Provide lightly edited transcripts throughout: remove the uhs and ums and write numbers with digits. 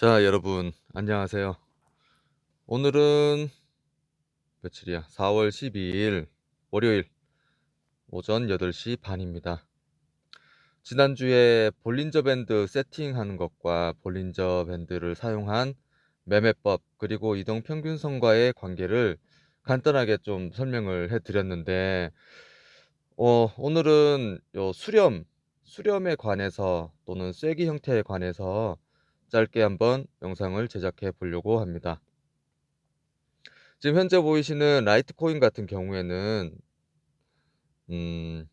자, 여러분 안녕하세요. 오늘은 며칠이야? 4월 12일 월요일 오전 8시 반입니다. 지난주에 볼린저 밴드 세팅하는 것과 볼린저 밴드를 사용한 매매법 그리고 이동평균선과의 관계를 간단하게 좀 설명을 해드렸는데 오늘은 요 수렴에 관해서 또는 쐐기 형태에 관해서 짧게 한번 영상을 제작해 보려고 합니다. 지금 현재 보이시는 라이트코인 같은 경우에는 음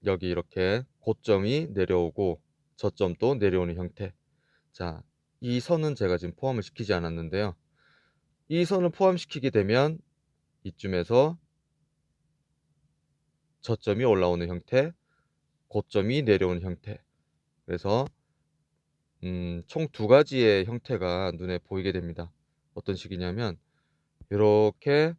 여기 이렇게 고점이 내려오고 저점도 내려오는 형태. 자, 이 선은 제가 지금 포함을 시키지 않았는데요. 이 선을 포함시키게 되면 이쯤에서 저점이 올라오는 형태, 고점이 내려오는 형태. 그래서 총 두 가지의 형태가 눈에 보이게 됩니다. 어떤 식이냐면 요렇게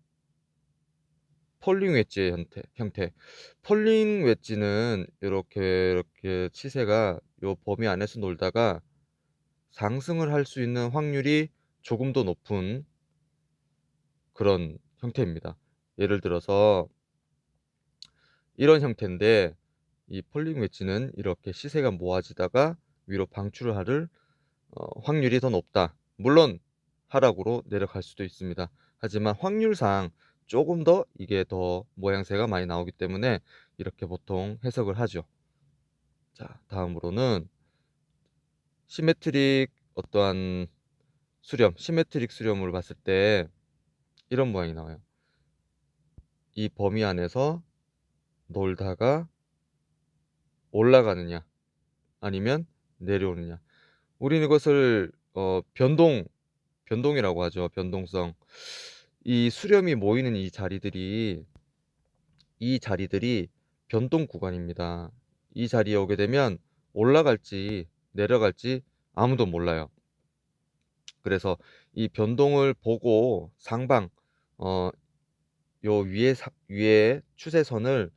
폴링 웨지의 형태. 폴링 웨지는 이렇게 치세가 요 범위 안에서 놀다가 상승을 할 수 있는 확률이 조금 더 높은 그런 형태입니다. 예를 들어서 이런 형태인데 이 폴링 웨지는 이렇게 시세가 모아지다가 위로 방출을 할 확률이 더 높다. 물론 하락으로 내려갈 수도 있습니다. 하지만 확률상 조금 더 이게 더 모양새가 많이 나오기 때문에 이렇게 보통 해석을 하죠. 자, 다음으로는 시메트릭 어떠한 시메트릭 수렴을 봤을 때 이런 모양이 나와요. 이 범위 안에서 놀다가 올라가느냐 아니면 내려오느냐. 우리는 이것을 변동이라고 하죠. 변동성. 이 수렴이 모이는 이 자리들이 변동 구간입니다. 이 자리에 오게 되면 올라갈지 내려갈지 아무도 몰라요. 그래서 이 변동을 보고 상방 요 위에 추세선을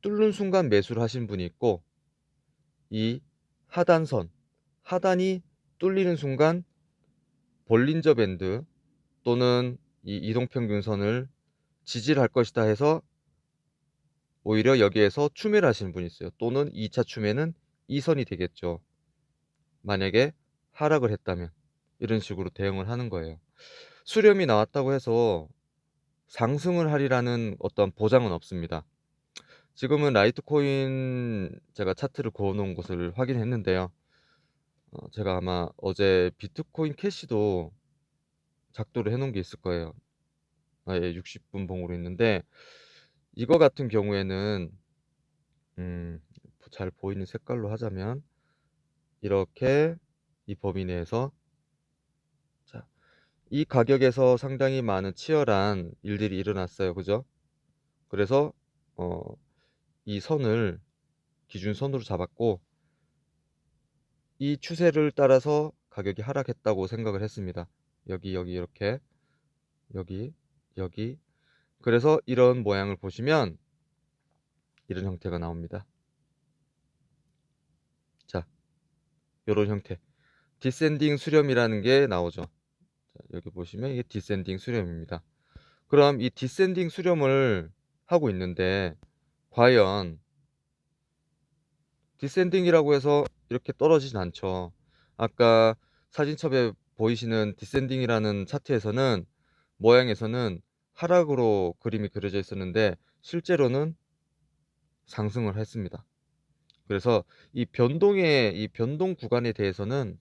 뚫는 순간 매수를 하신 분이 있고, 이 하단이 뚫리는 순간 볼린저 밴드 또는 이 이동평균선을 지지를 할 것이다 해서 오히려 여기에서 추매를 하시는 분이 있어요. 또는 2차 추매는 이 선이 되겠죠. 만약에 하락을 했다면 이런 식으로 대응을 하는 거예요. 수렴이 나왔다고 해서 상승을 하리라는 어떤 보장은 없습니다. 지금은 라이트코인 제가 차트를 그어 놓은 것을 확인했는데요. 제가 아마 어제 비트코인 캐시도 작도를 해 놓은 게 있을 거예요. 예, 60분 봉으로 있는데 이거 같은 경우에는 잘 보이는 색깔로 하자면 이렇게 이 범위 내에서, 자, 이 가격에서 상당히 많은 치열한 일들이 일어났어요. 그죠? 그래서 어 이 선을 기준선으로 잡았고 이 추세를 따라서 가격이 하락했다고 생각을 했습니다. 여기 이렇게 여기 여기. 그래서 이런 모양을 보시면 이런 형태가 나옵니다. 자, 요런 형태. 디센딩 수렴이라는 게 나오죠. 자, 여기 보시면 이게 디센딩 수렴입니다. 그럼 이 디센딩 수렴을 하고 있는데 과연 디센딩이라고 해서 이렇게 떨어지진 않죠. 아까 사진첩에 보이시는 디센딩이라는 차트에서는 모양에서는 하락으로 그림이 그려져 있었는데 실제로는 상승을 했습니다. 그래서 이 변동 구간에 대해서는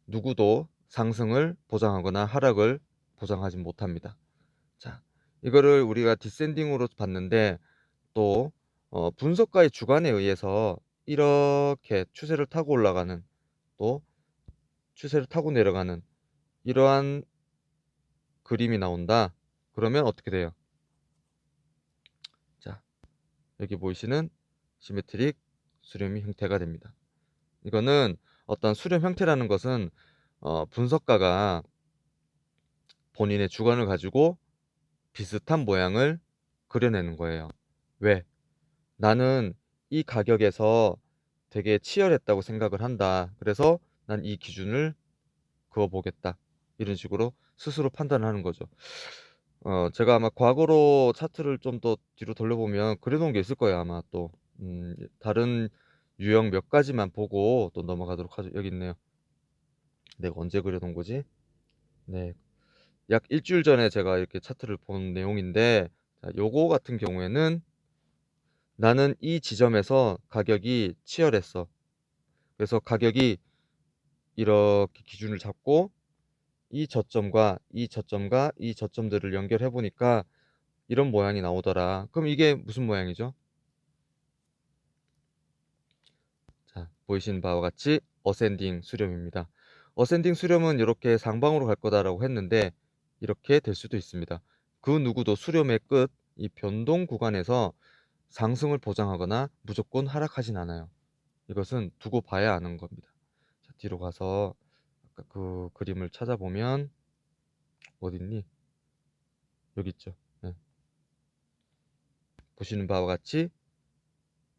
누구도 상승을 보장하거나 하락을 보장하지 못합니다. 자, 이거를 우리가 디센딩으로 봤는데 또 분석가의 주관에 의해서 이렇게 추세를 타고 올라가는, 또 추세를 타고 내려가는 이러한 그림이 나온다. 그러면 어떻게 돼요? 자, 여기 보이시는 시메트릭 수렴이 형태가 됩니다. 이거는 어떤 수렴 형태라는 것은 분석가가 본인의 주관을 가지고 비슷한 모양을 그려내는 거예요. 왜? 나는 이 가격에서 되게 치열했다고 생각을 한다. 그래서 난 이 기준을 그어 보겠다. 이런 식으로 스스로 판단을 하는 거죠. 제가 아마 과거로 차트를 좀 더 뒤로 돌려보면 그려 놓은 게 있을 거예요 아마 또. 다른 유형 몇 가지만 보고 또 넘어가도록 하죠. 여기 있네요. 내가 언제 그려 놓은 거지? 네. 약 일 주일 전에 제가 이렇게 차트를 본 내용인데, 자 요거 같은 경우에는 나는 이 지점에서 가격이 치열했어. 그래서 가격이 이렇게 기준을 잡고 이 저점과 이 저점과 이 저점들을 연결해 보니까 이런 모양이 나오더라. 그럼 이게 무슨 모양이죠? 자, 보이시는 바와 같이 어센딩 수렴입니다. 어센딩 수렴은 이렇게 상방으로 갈 거다라고 했는데 이렇게 될 수도 있습니다. 그 누구도 수렴의 끝, 이 변동 구간에서 상승을 보장하거나 무조건 하락하진 않아요. 이것은 두고 봐야 아는 겁니다. 자, 뒤로 가서 아까 그 그림을 찾아보면 어딨니? 여기 있죠. 네. 보시는 바와 같이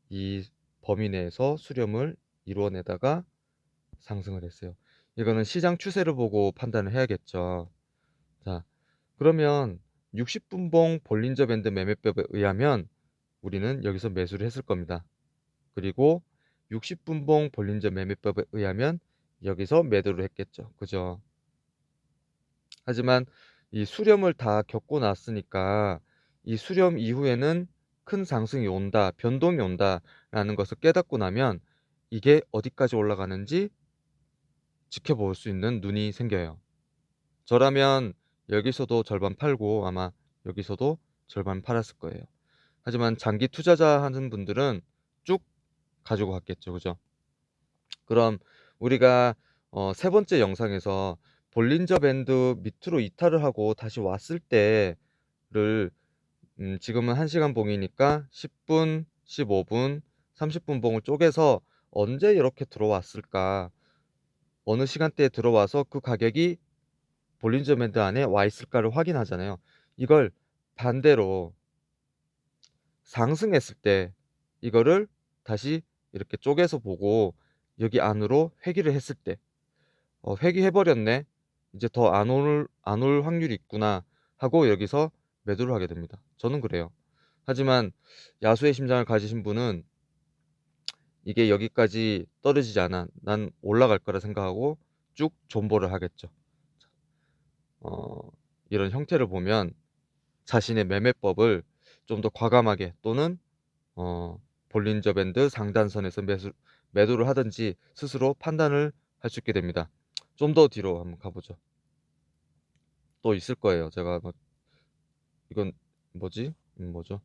이 범위 내에서 수렴을 이루어내다가 상승을 했어요. 이거는 시장 추세를 보고 판단을 해야겠죠. 자, 그러면 60분봉 볼린저 밴드 매매법에 의하면 우리는 여기서 매수를 했을 겁니다. 그리고 60분봉 볼린저 매매법에 의하면 여기서 매도를 했겠죠. 그죠? 하지만 이 수렴을 다 겪고 났으니까 이 수렴 이후에는 큰 상승이 온다, 변동이 온다라는 것을 깨닫고 나면 이게 어디까지 올라가는지 지켜볼 수 있는 눈이 생겨요. 저라면 여기서도 절반 팔고 아마 여기서도 절반 팔았을 거예요. 하지만 장기 투자자 하는 분들은 쭉 가지고 갔겠죠. 그죠? 그럼 우리가 세 번째 영상에서 볼린저 밴드 밑으로 이탈을 하고 다시 왔을 때를 지금은 1시간 봉이니까 10분, 15분, 30분 봉을 쪼개서 언제 이렇게 들어왔을까? 어느 시간대에 들어와서 그 가격이 볼린저 밴드 안에 와 있을까를 확인하잖아요. 이걸 반대로 상승했을 때 이거를 다시 이렇게 쪼개서 보고 여기 안으로 회귀를 했을 때 회귀해 버렸네. 이제 더 안 올 확률이 있구나 하고 여기서 매도를 하게 됩니다. 저는 그래요. 하지만 야수의 심장을 가지신 분은 이게 여기까지 떨어지지 않아. 난 올라갈 거라 생각하고 쭉 존버를 하겠죠. 어, 이런 형태를 보면 자신의 매매법을 좀 더 과감하게 또는 볼린저 밴드 상단선에서 매도를 하든지 스스로 판단을 할 수 있게 됩니다. 좀 더 뒤로 한번 가보죠. 또 있을 거예요. 제가 막 이건 뭐지? 뭐죠?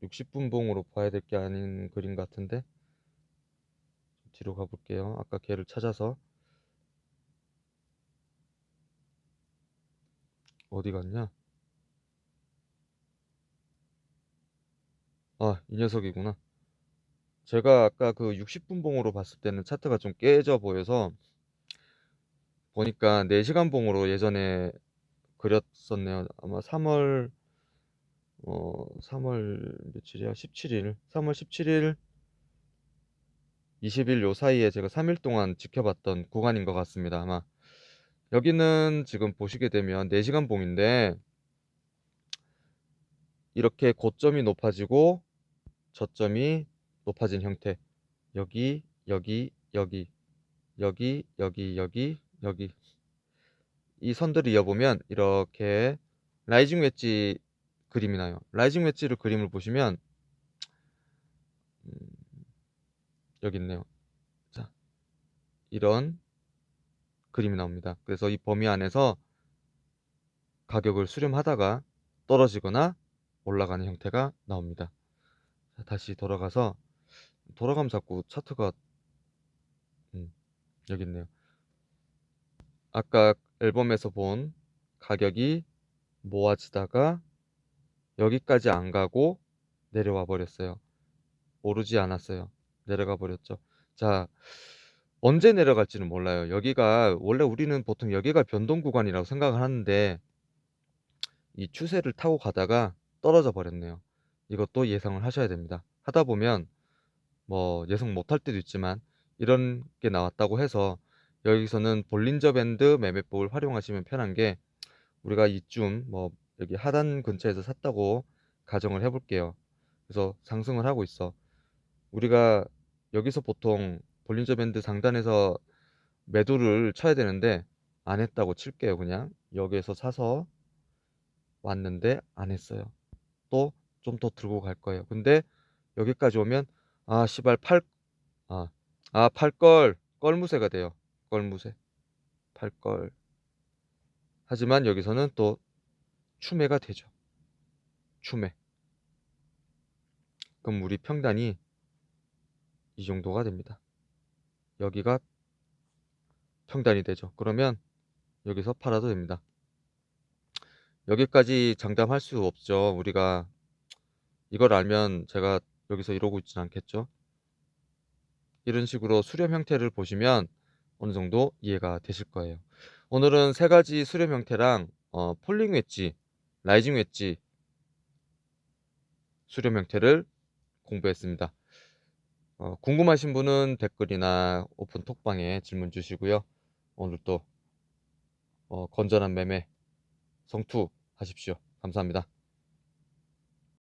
60분봉으로 봐야 될 게 아닌 그림 같은데 뒤로 가볼게요. 아까 걔를 찾아서 어디 갔냐? 아, 이 녀석이구나. 제가 아까 그 60분봉으로 봤을 때는 차트가 좀 깨져 보여서 보니까 4시간 봉으로 예전에 그렸었네요. 아마 3월 며칠이야? 17일. 3월 17일, 20일 요 사이에 제가 3일 동안 지켜봤던 구간인 것 같습니다. 아마 여기는 지금 보시게 되면 4시간 봉인데 이렇게 고점이 높아지고 저점이 높아진 형태. 여기, 여기, 여기, 여기, 여기, 여기, 여기. 이 선들을 이어보면 이렇게 라이징 웨지 그림이 나요. 라이징 웨지를 그림을 보시면 음, 여기 있네요. 자, 이런 그림이 나옵니다. 그래서 이 범위 안에서 가격을 수렴하다가 떨어지거나 올라가는 형태가 나옵니다. 자, 다시 돌아가면 자꾸 차트가 여기 있네요. 아까 앨범에서 본 가격이 모아지다가 여기까지 안 가고 내려와 버렸어요. 오르지 않았어요. 내려가 버렸죠. 자, 언제 내려갈지는 몰라요. 여기가 원래 우리는 보통 여기가 변동 구간이라고 생각을 하는데 이 추세를 타고 가다가 떨어져 버렸네요. 이것도 예상을 하셔야 됩니다. 하다 보면 뭐 예상 못할 때도 있지만 이런 게 나왔다고 해서 여기서는 볼린저 밴드 매매법을 활용하시면 편한 게, 우리가 이쯤 뭐 여기 하단 근처에서 샀다고 가정을 해 볼게요. 그래서 상승을 하고 있어. 우리가 여기서 보통 볼린저 밴드 상단에서 매도를 쳐야 되는데 안 했다고 칠게요. 그냥 여기에서 사서 왔는데 안 했어요. 또 좀 더 들고 갈 거예요. 근데 여기까지 오면 아 씨발 팔걸 껄무새가 돼요. 껄무새 팔걸. 하지만 여기서는 또 추매가 되죠. 추매. 그럼 우리 평단이 이 정도가 됩니다. 여기가 평단이 되죠. 그러면 여기서 팔아도 됩니다. 여기까지 장담할 수 없죠. 우리가 이걸 알면 제가 여기서 이러고 있진 않겠죠. 이런 식으로 수렴 형태를 보시면 어느 정도 이해가 되실 거예요. 오늘은 세 가지 수렴 형태랑 폴링 웨지, 라이징 웨지 수렴 형태를 공부했습니다. 궁금하신 분은 댓글이나 오픈 톡방에 질문 주시고요. 오늘도 건전한 매매 성투하십시오. 감사합니다.